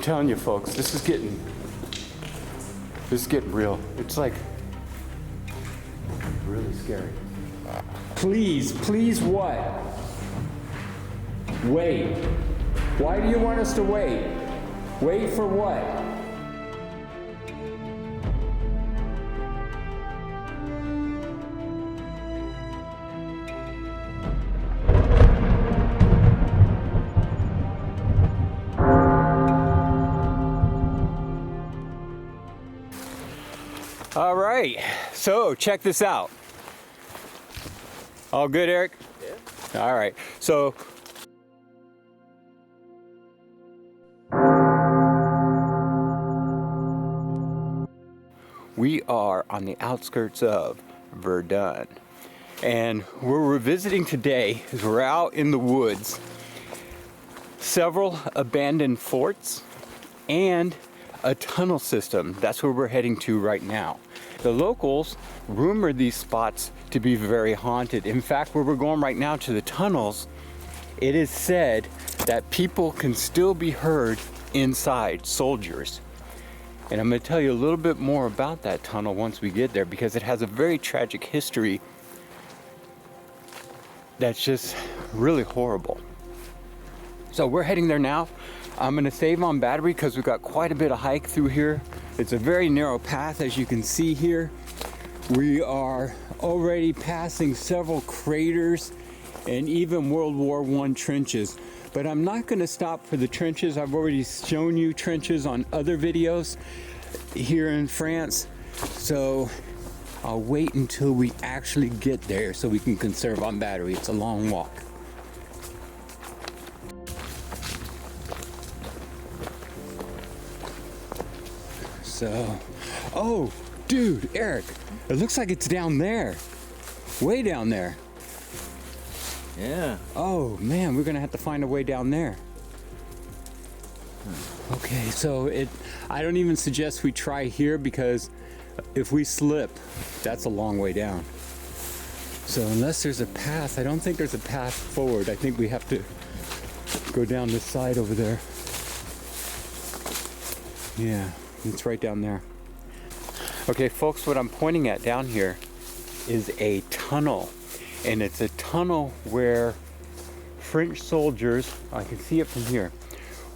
telling you folks, this is getting real. It's like really scary. Please what? Wait. Why do you want us to wait? Wait for what? All right, so check this out. All good, Eric? Yeah. All right, so we are on the outskirts of Verdun. And where we're visiting today is we're out in the woods. Several abandoned forts and a tunnel system. That's where we're heading to right now. The locals rumor these spots to be very haunted. In fact, where we're going right now to the tunnels, it is said that people can still be heard inside, soldiers. And I'm going to tell you a little bit more about that tunnel once we get there, because it has a very tragic history that's just really horrible. So we're heading there now. I'm gonna save on battery because we've got quite a bit of hike through here. It's a very narrow path, as you can see here. We are already passing several craters and even World War I trenches. But I'm not gonna stop for the trenches. I've already shown you trenches on other videos here in France. So I'll wait until we actually get there so we can conserve on battery. It's a long walk. So, oh, dude, Eric, it looks like it's down there. Way down there. Yeah. Oh, man, we're gonna have to find a way down there. Okay, so I don't even suggest we try here, because if we slip, that's a long way down. So unless there's a path, I don't think there's a path forward. I think we have to go down this side over there. Yeah. It's right down there. Okay, folks, what I'm pointing at down here is a tunnel. And it's a tunnel where French soldiers, I can see it from here,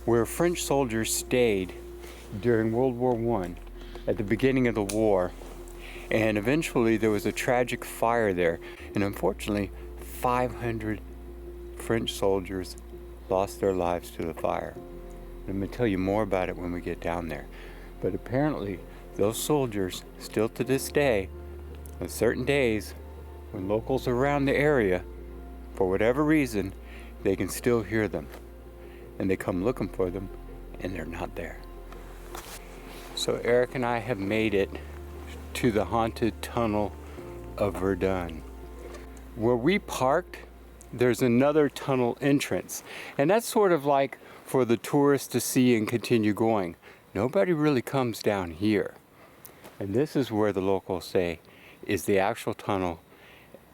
where French soldiers stayed during World War I at the beginning of the war. And eventually there was a tragic fire there. And unfortunately, 500 French soldiers lost their lives to the fire. And I'm going to tell you more about it when we get down there. But apparently, those soldiers, still to this day, on certain days, when locals are around the area, for whatever reason, they can still hear them. And they come looking for them, and they're not there. So Eric and I have made it to the haunted tunnel of Verdun. Where we parked, there's another tunnel entrance. And that's sort of like for the tourists to see and continue going. Nobody really comes down here. And this is where the locals say is the actual tunnel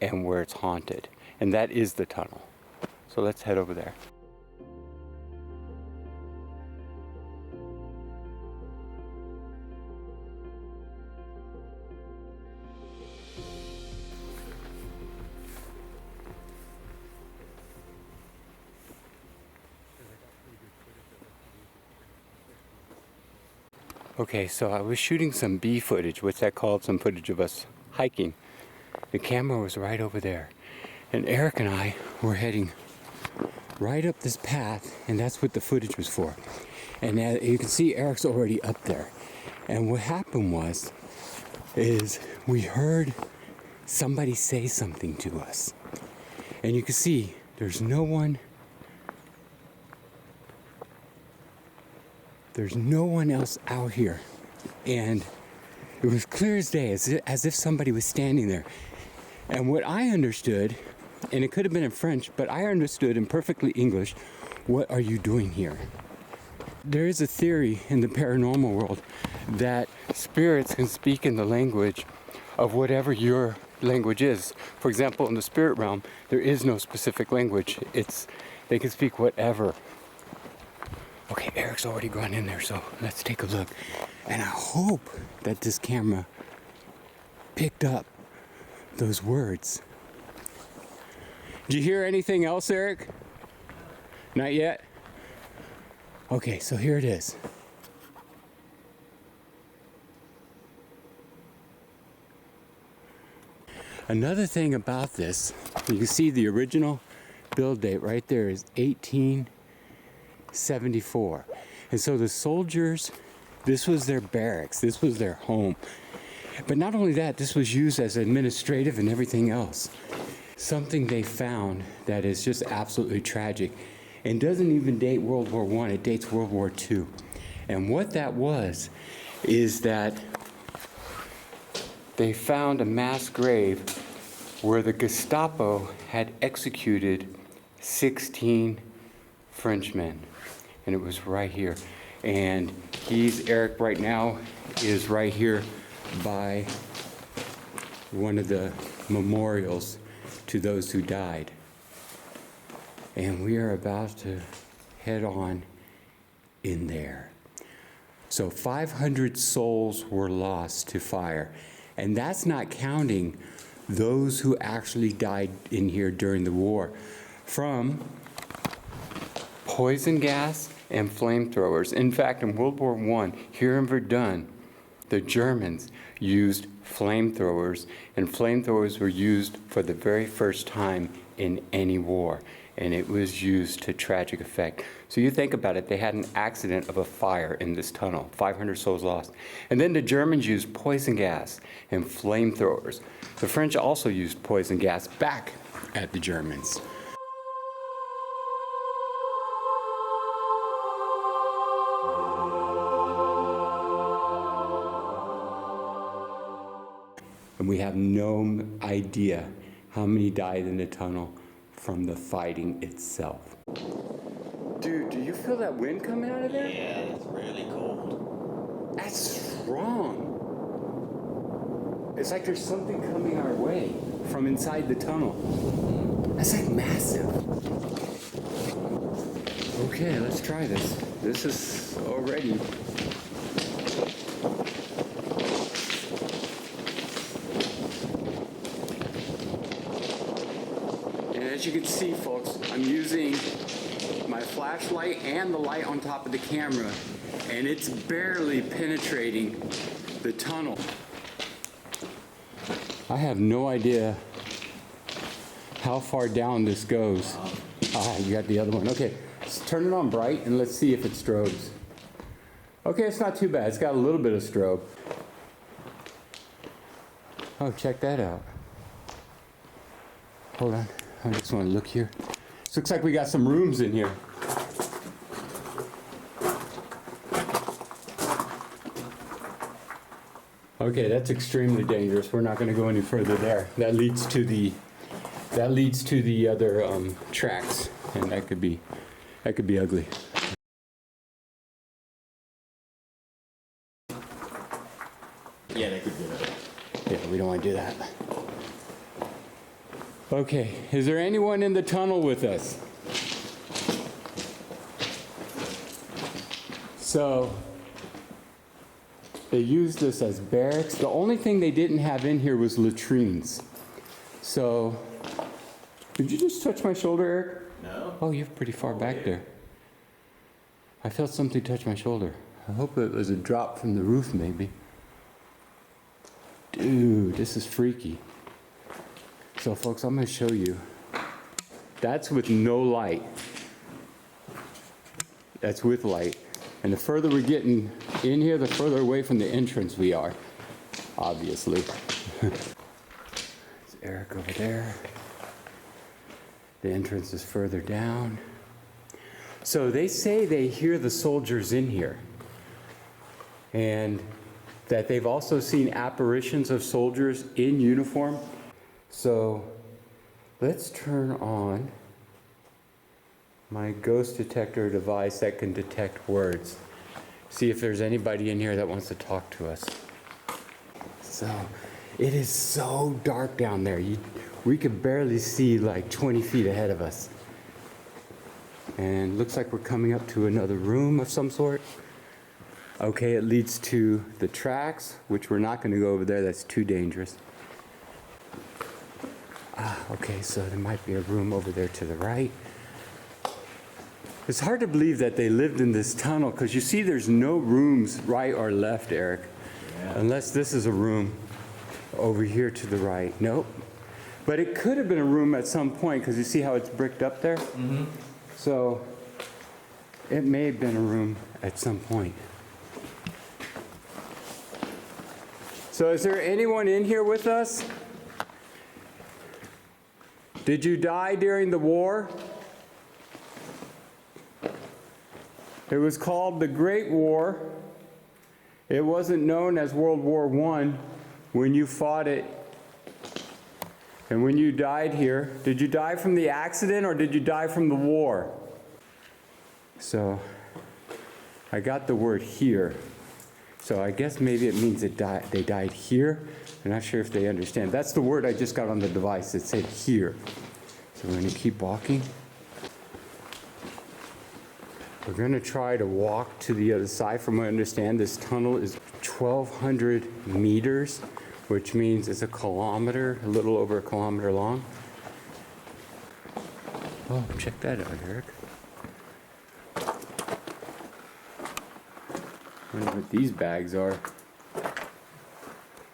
and where it's haunted. And that is the tunnel. So let's head over there. Okay, so I was shooting some B footage, what's that called? Some footage of us hiking. The camera was right over there. And Eric and I were heading right up this path, and that's what the footage was for. And you can see Eric's already up there. And what happened is we heard somebody say something to us. And you can see there's no one else out here. And it was clear as day, as if somebody was standing there. And what I understood, and it could have been in French, but I understood in perfectly English, what are you doing here? There is a theory in the paranormal world that spirits can speak in the language of whatever your language is. For example, in the spirit realm, there is no specific language. They can speak whatever. Okay, Eric's already gone in there, so let's take a look. And I hope that this camera picked up those words. Did you hear anything else, Eric? Not yet? Okay, so here it is. Another thing about this, you can see the original build date right there is 1874. And so the soldiers, this was their barracks, this was their home. But not only that, this was used as administrative and everything else. Something they found that is just absolutely tragic and doesn't even date World War I, it dates World War II. And what that was is that they found a mass grave where the Gestapo had executed 16 Frenchmen. And it was right here. And Eric right now is right here by one of the memorials to those who died. And we are about to head on in there. So 500 souls were lost to fire. And that's not counting those who actually died in here during the war from poison gas and flamethrowers. In fact, in World War I, here in Verdun, the Germans used flamethrowers, and flamethrowers were used for the very first time in any war, and it was used to tragic effect. So you think about it, they had an accident of a fire in this tunnel, 500 souls lost. And then the Germans used poison gas and flamethrowers. The French also used poison gas back at the Germans. And we have no idea how many died in the tunnel from the fighting itself. Dude, do you feel that wind coming out of there? Yeah, it's really cold. That's strong. It's like there's something coming our way from inside the tunnel. That's like massive. Okay, let's try this. This is already... As you can see, folks, I'm using my flashlight and the light on top of the camera, and it's barely penetrating the tunnel. I have no idea how far down this goes. Ah, you got the other one. Okay, let's turn it on bright and let's see if it strobes. Okay, it's not too bad. It's got a little bit of strobe. Oh, check that out. Hold on. I just want to look here. This looks like we got some rooms in here. Okay, that's extremely dangerous. We're not going to go any further there. That leads to the other tracks, and that could be ugly. Yeah, that could be that. Yeah, we don't want to do that. Okay, is there anyone in the tunnel with us? So, they used this as barracks. The only thing they didn't have in here was latrines. So, did you just touch my shoulder, Eric? No. Oh, you're pretty far back there. I felt something touch my shoulder. I hope it was a drop from the roof, maybe. Dude, this is freaky. So folks, I'm going to show you. That's with no light. That's with light. And the further we're getting in here, the further away from the entrance we are, obviously. There's Eric over there. The entrance is further down. So they say they hear the soldiers in here. And that they've also seen apparitions of soldiers in uniform. So let's turn on my ghost detector device that can detect words. See if there's anybody in here that wants to talk to us. So it is so dark down there. We could barely see like 20 feet ahead of us. And looks like we're coming up to another room of some sort. Okay, it leads to the tracks, which we're not going to go over there. That's too dangerous. Okay, so there might be a room over there to the right. It's hard to believe that they lived in this tunnel because you see there's no rooms right or left, Eric. Yeah. Unless this is a room over here to the right. Nope. But it could have been a room at some point because you see how it's bricked up there? Mm-hmm. So it may have been a room at some point. So is there anyone in here with us? Did you die during the war? It was called the Great War. It wasn't known as World War I when you fought it. And when you died here, did you die from the accident or did you die from the war? So I got the word here. So I guess maybe it means they died here. I'm not sure if they understand. That's the word I just got on the device. It said here. So we're going to keep walking. We're going to try to walk to the other side. From what I understand, this tunnel is 1,200 meters, which means it's a kilometer, a little over a kilometer long. Oh, check that out, Eric. I wonder what these bags are.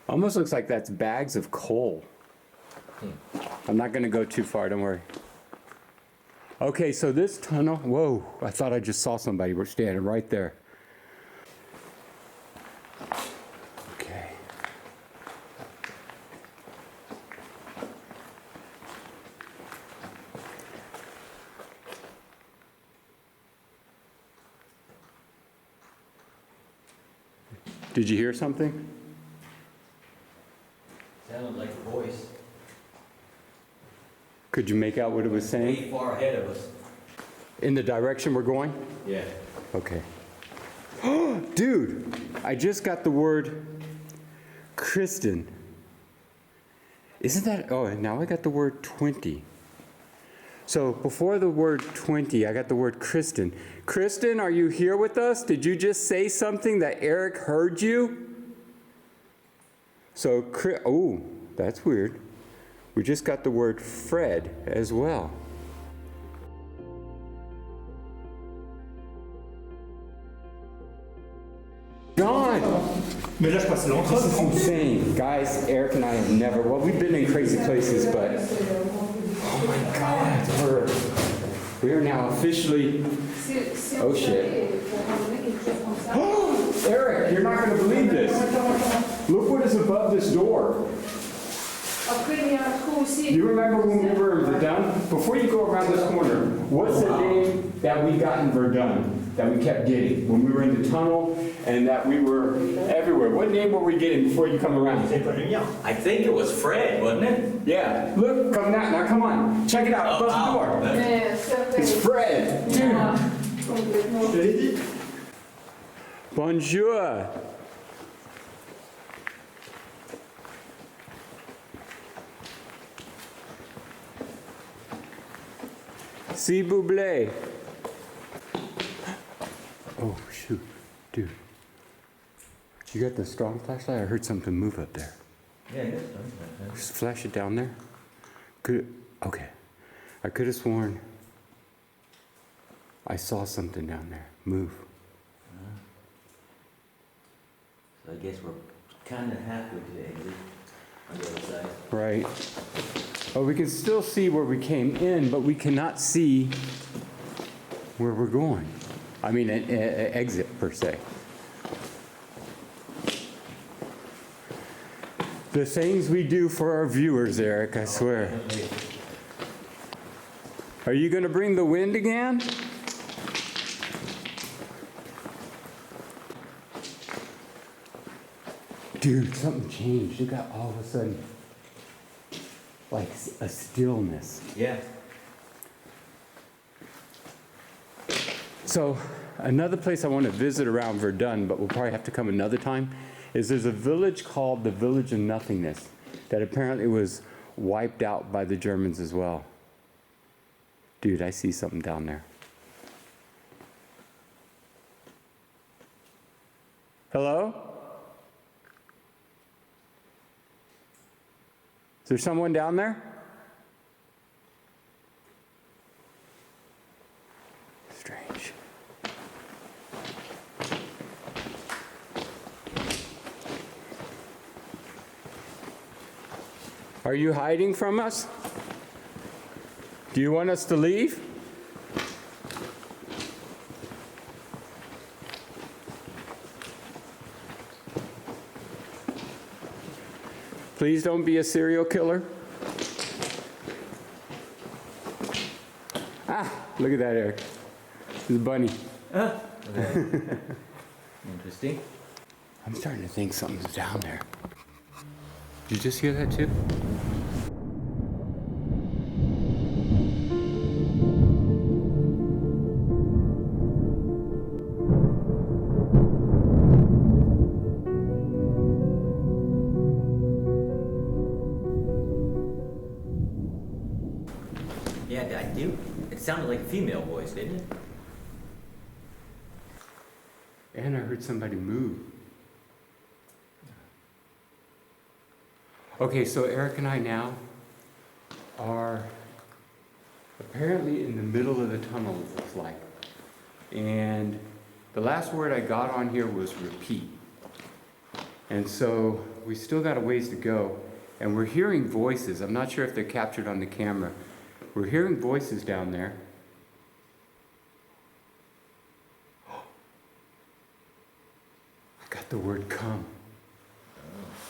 Almost looks like that's bags of coal. I'm not going to go too far, don't worry. Okay, so this tunnel, whoa, I thought I just saw somebody. We're standing right there. Okay. Did you hear something? Sounded like a voice. Could you make out what it was saying? Way far ahead of us. In the direction we're going? Yeah. Okay. Dude, I just got the word Kristen. Isn't that, oh, now I got the word 20. So before the word 20, I got the word Kristen. Kristen, are you here with us? Did you just say something that Eric heard you? So, oh, that's weird. We just got the word Fred as well. Gone! Mais là, je passe l'entrée. This is insane. Guys, Eric and I have never, well, we've been in crazy places, but oh my God, we are now officially, oh shit. Eric, you're not going to believe this. Look what is above this door. You remember when we were in Verdun? Before you go around this corner, what's the name that we got in Verdun that we kept getting when we were in the tunnel and that we were everywhere? What name were we getting before you come around? I think it was Fred, wasn't it? Yeah. Look, come down. Now come on. Check it out. Close the door. It's Fred. Dude. Bonjour. S'il vous plaît. Oh, shoot. Dude. You got the strong flashlight? I heard something move up there. Yeah, it is. Just flash it down there. Okay. I could have sworn I saw something down there. Move. So I guess we're kind of halfway to the exit on the other side. Right. Oh, we can still see where we came in, but we cannot see where we're going. I mean, an exit per se. The things we do for our viewers, Eric, I swear. Are you going to bring the wind again? Dude, something changed. You got all of a sudden like a stillness. Yeah. So another place I want to visit around Verdun, but we'll probably have to come another time, is there's a village called the Village of Nothingness that apparently was wiped out by the Germans as well. Dude, I see something down there. Hello? Is there someone down there? Strange. Are you hiding from us? Do you want us to leave? Please don't be a serial killer. Ah, look at that, Eric. It's a bunny. Okay. Interesting. I'm starting to think something's down there. Did you just hear that too? Yeah, I do. It sounded like a female voice, didn't it? And I heard somebody move. Okay, so Eric and I now are apparently in the middle of the tunnel, it looks like. And the last word I got on here was repeat. And so we still got a ways to go. And we're hearing voices. I'm not sure if they're captured on the camera. We're hearing voices down there. I got the word come.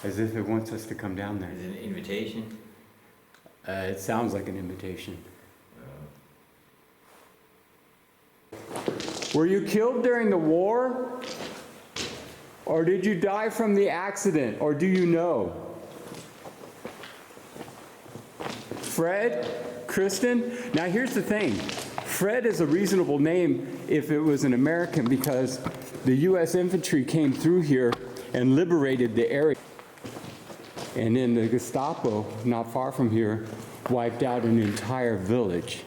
As if it wants us to come down there. Is it an invitation? It sounds like an invitation. Were you killed during the war? Or did you die from the accident? Or do you know? Fred? Kristen? Now here's the thing. Fred is a reasonable name if it was an American because the U.S. infantry came through here and liberated the area. And then the Gestapo, not far from here, wiped out an entire village.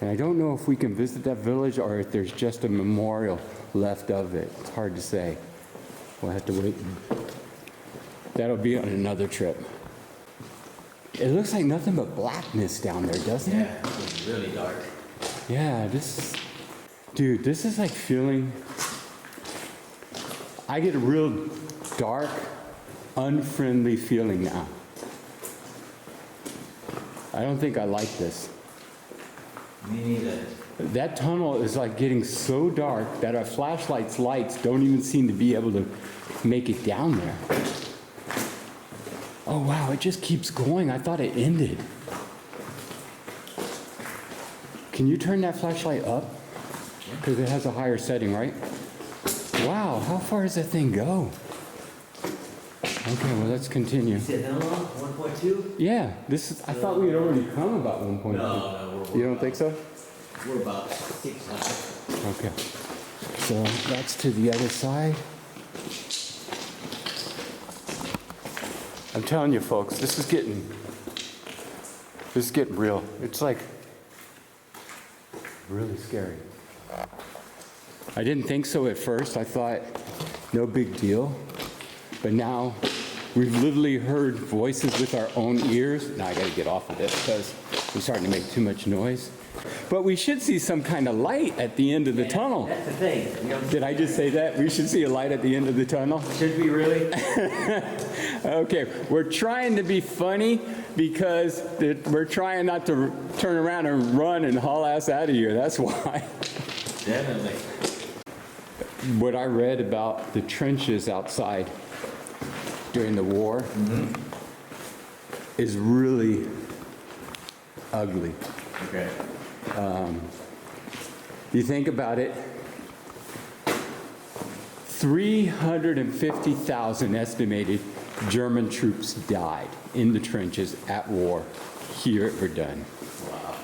And I don't know if we can visit that village or if there's just a memorial left of it. It's hard to say. We'll have to wait. That'll be on another trip. It looks like nothing but blackness down there, doesn't it? Yeah, it's really dark. Yeah, dude, this is like feeling, I get a real dark, unfriendly feeling now. I don't think I like this. Me neither. That tunnel is like getting so dark that our flashlight's lights don't even seem to be able to make it down there. Oh wow, it just keeps going. I thought it ended. Can you turn that flashlight up? Because it has a higher setting, right? Wow, how far does that thing go? Okay, well, let's continue. You said how long? 1.2? Yeah, I thought we had already come about 1.2. No, You don't think so? We're about 600. Okay. So that's to the other side. I'm telling you, folks, this is getting real. It's like really scary. I didn't think so at first. I thought, no big deal. But now we've literally heard voices with our own ears. Now I got to get off of this because we're starting to make too much noise. But we should see some kind of light at the end of the tunnel. That's the thing. Did I just say that? We should see a light at the end of the tunnel? Should we really? Okay, we're trying to be funny because we're trying not to turn around and run and haul ass out of here. That's why. Definitely. What I read about the trenches outside during the war is really ugly. Okay. You think about it, 350,000 estimated German troops died in the trenches at war here at Verdun. Wow.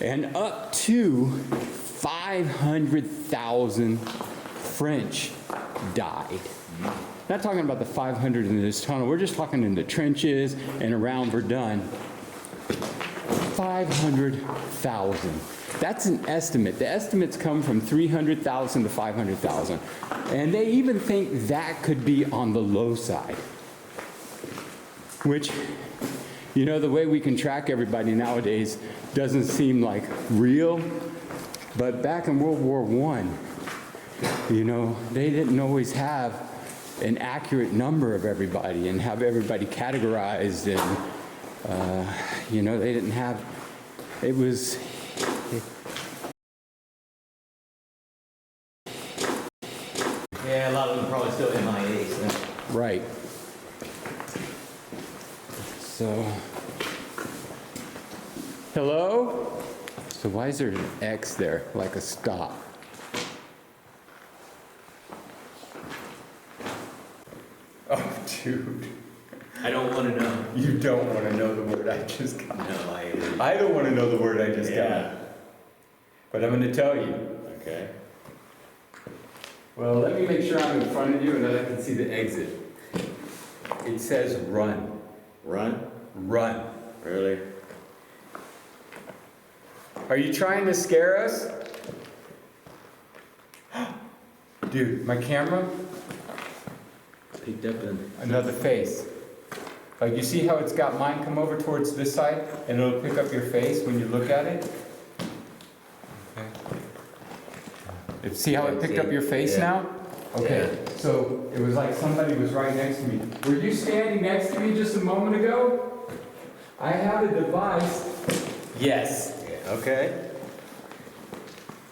And up to 500,000 French died. Not talking about the 500 in this tunnel, we're just talking in the trenches and around Verdun. 500,000. That's an estimate. The estimates come from 300,000 to 500,000. And they even think that could be on the low side. Which, you know, the way we can track everybody nowadays doesn't seem like real. But back in World War I, you know, they didn't always have an accurate number of everybody and have everybody categorized, and you know, they didn't have, it was, Yeah, a lot of them probably still MIA, so. right. So, hello? So why is there an X there, like a stop? Oh, dude. I don't want to know. You don't want to know the word I just got. No, I don't want to know the word I just Yeah. got. But I'm going to tell you. Okay. Well, let me make sure I'm in front of you and then I can see the exit. It says run. Run? Run. Really? Are you trying to scare us? Dude, my camera, Picked up in. another face. Like, you see how it's got mine come over towards this side and it'll pick up your face when you look at it? Okay. See how it picked up your face now? Okay, so it was like somebody was right next to me. Were you standing next to me just a moment ago? I have a device. Yes. Okay.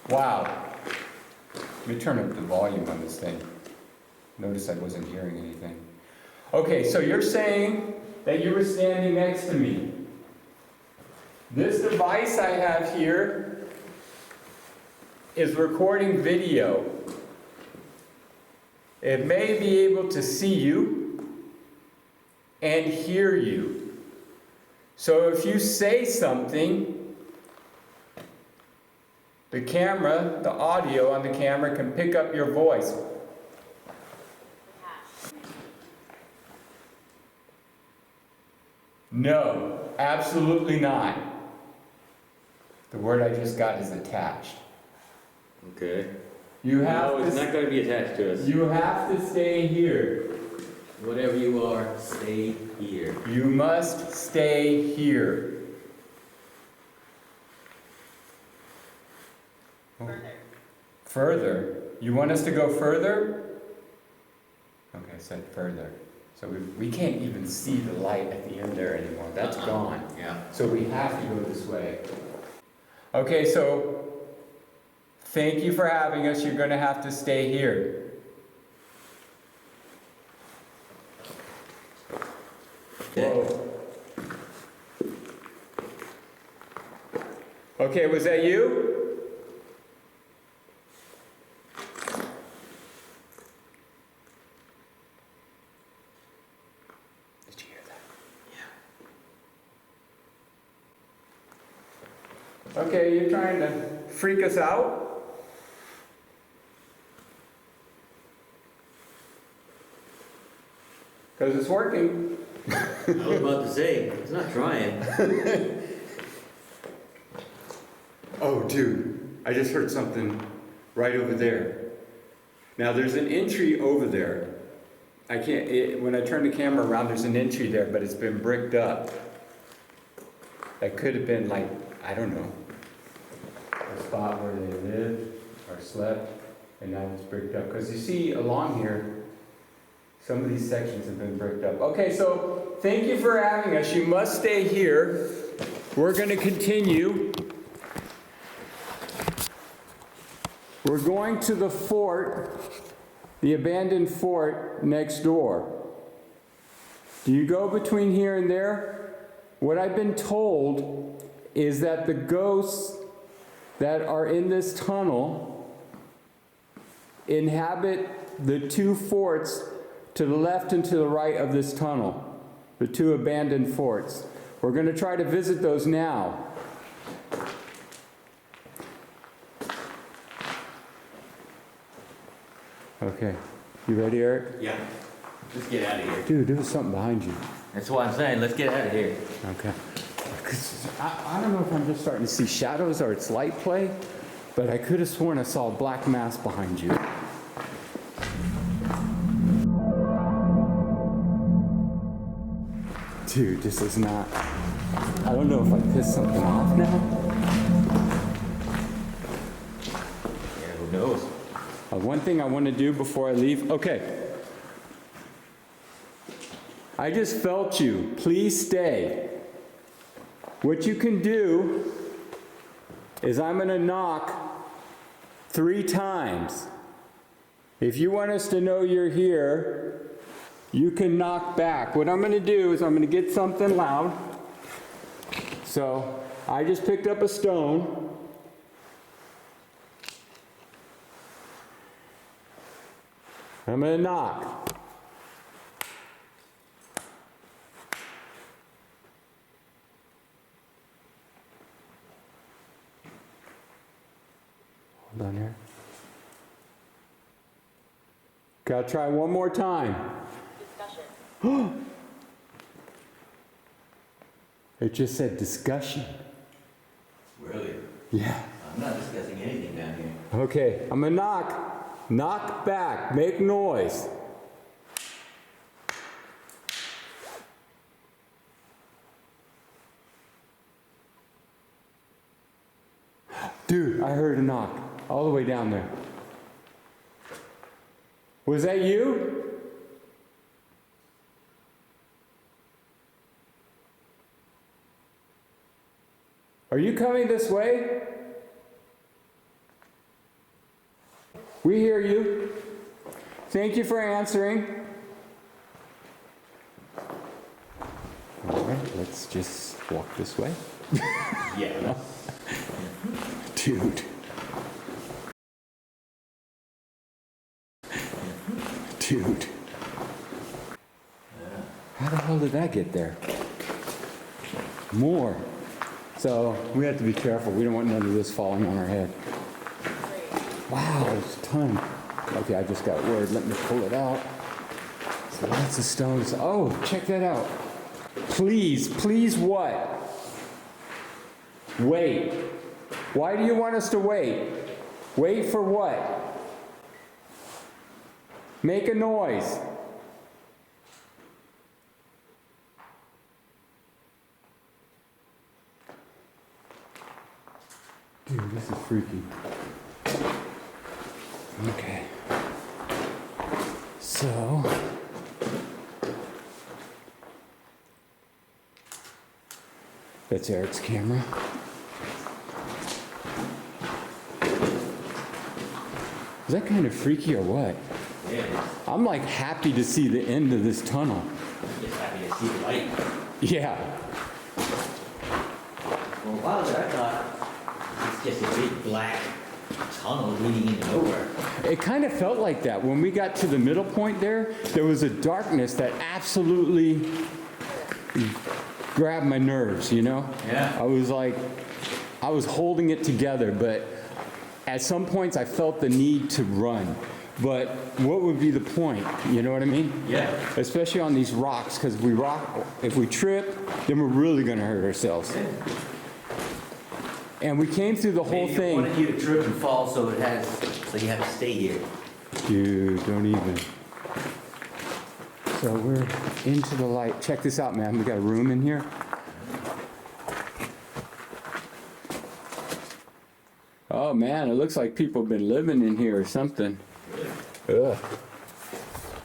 Wow. Let me turn up the volume on this thing. Notice I wasn't hearing anything. Okay, so you're saying that you were standing next to me. This device I have here is recording video. It may be able to see you and hear you. So if you say something, the camera, the audio on the camera can pick up your voice. No, absolutely not. The word I just got is attached. Okay. You have No, it's not going to be attached to us. You have to stay here. Whatever you are, stay here. You must stay here. Further. Further? You want us to go further? Okay, I said further. So we can't even see the light at the end there anymore. That's gone. Yeah. So we have to go this way. Okay, so thank you for having us. You're going to have to stay here. Whoa. Okay, was that you? Did you hear that? Yeah. Okay, you're trying to freak us out? Because it's working. I was about to say, it's not trying. Oh, dude, I just heard something right over there. Now, there's an entry over there. I can't, when I turn the camera around, there's an entry there, but it's been bricked up. That could have been like, I don't know, a spot where they lived or slept, and now it's bricked up. Because you see along here, some of these sections have been bricked up. Okay, so thank you for having us. You must stay here. We're going to continue. We're going to the fort, the abandoned fort next door. Do you go between here and there? What I've been told is that the ghosts that are in this tunnel inhabit the two forts to the left and to the right of this tunnel, the two abandoned forts. We're going to try to visit those now. Okay. You ready, Eric? Yeah. Let's get out of here. Dude, there was something behind you. That's what I'm saying. Let's get out of here. Okay. 'Cause I don't know if I'm just starting to see shadows or it's light play, but I could have sworn I saw a black mass behind you. Dude, this is not... I don't know if I pissed something off now. Yeah, who knows? One thing I want to do before I leave. Okay. I just felt you. Please stay. What you can do is I'm going to knock 3 times. If you want us to know you're here, you can knock back. What I'm going to do is I'm going to get something loud. So I just picked up a stone. I'm going to knock. Hold on here. Okay, I'll try one more time. Discussion. It just said discussion. Really? Yeah. I'm not discussing anything down here. Okay, I'm gonna knock. Knock back. Make noise. Dude, I heard a knock all the way down there. Was that you? Are you coming this way? We hear you. Thank you for answering. All right, let's just walk this way. Yeah. Dude. Dude. How the hell did that get there? More. So we have to be careful. We don't want none of this falling on our head. Wow, there's a ton. Okay, I just got word. Let me pull it out. So lots of stones. Oh, check that out. Please, please what? Wait. Why do you want us to wait? Wait for what? Make a noise. Dude, this is freaky. Okay. So, that's Eric's camera. Is that kind of freaky or what? Yeah. I'm like happy to see the end of this tunnel. Just happy to see the light. Yeah. For a while there, I thought it's just a big black tunnel leading into nowhere. It kind of felt like that. When we got to the middle point there was a darkness that absolutely grabbed my nerves, you know? Yeah. I was holding it together, but at some points I felt the need to run. But what would be the point? You know what I mean? Yeah. Especially on these rocks, because if we trip, then we're really going to hurt ourselves. Yeah. And we came through the whole Maybe thing. wanted you to trip and fall, so you have to stay here. Dude, don't even. So we're into the light. Check this out, man. We got a room in here. Oh man, it looks like people have been living in here or something. Ugh.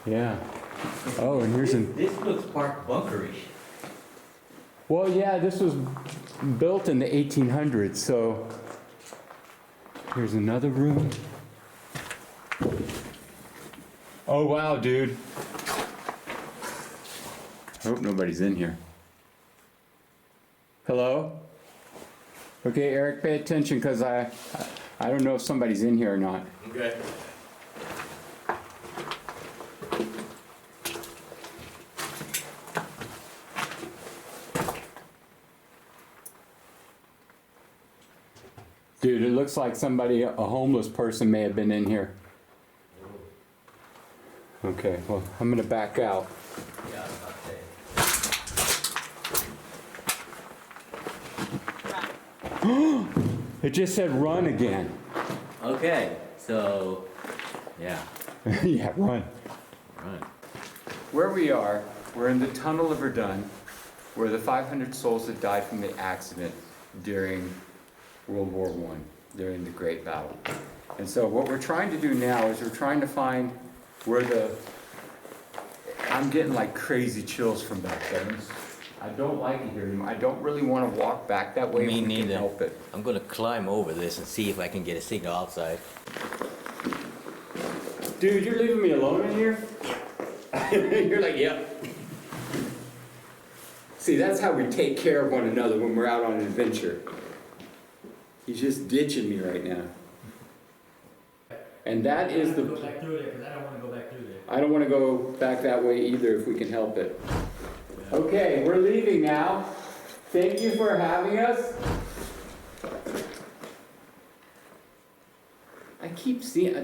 Yeah. Oh, and here's This looks part bunkerish. Well, yeah, this was built in the 1800s, so here's another room. Oh wow, dude. I hope nobody's in here. Hello? Okay, Eric, pay attention, because I don't know if somebody's in here or not. Okay. Dude, it looks like a homeless person may have been in here. Okay, well, I'm gonna back out. Yeah, I was about to say. It just said run again. Okay, so, yeah, Yeah, run. right. Where we are, we're in the tunnel of Verdun, where the 500 souls that died from the accident during World War I, during the Great Battle. And so what we're trying to do now is we're trying to find where I'm getting like crazy chills from back there. I don't like it here anymore. I don't really want to walk back that way if Me we can neither. help it. I'm gonna climb over this and see if I can get a signal outside. Dude, you're leaving me alone in here? You're like, yep. See, that's how we take care of one another when we're out on an adventure. He's just ditching me right now. And that is the... Go back through there, because I don't want to go back through there. I don't want to go back that way either if we can help it. Okay, we're leaving now. Thank you for having us. I keep seeing...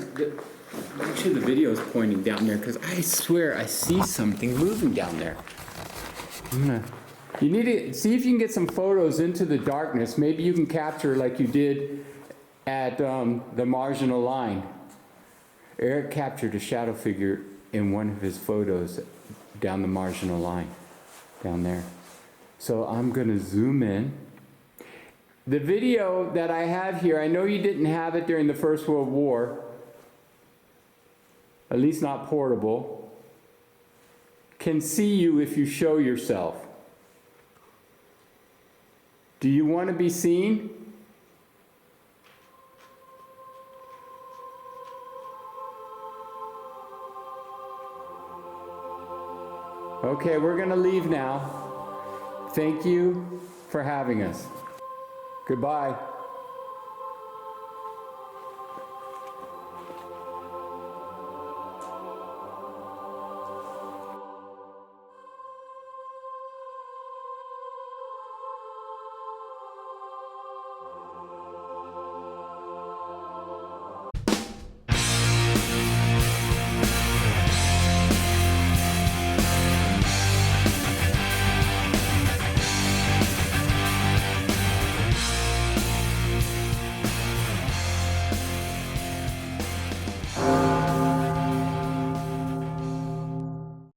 Actually, the video is pointing down there because I swear I see something moving down there. You need to see if you can get some photos into the darkness. Maybe you can capture like you did at the marginal line. Eric captured a shadow figure in one of his photos down the marginal line, down there. So I'm gonna zoom in. The video that I have here, I know you didn't have it during the First World War, at least not portable, can see you if you show yourself. Do you want to be seen? Okay, we're going to leave now. Thank you for having us. Goodbye.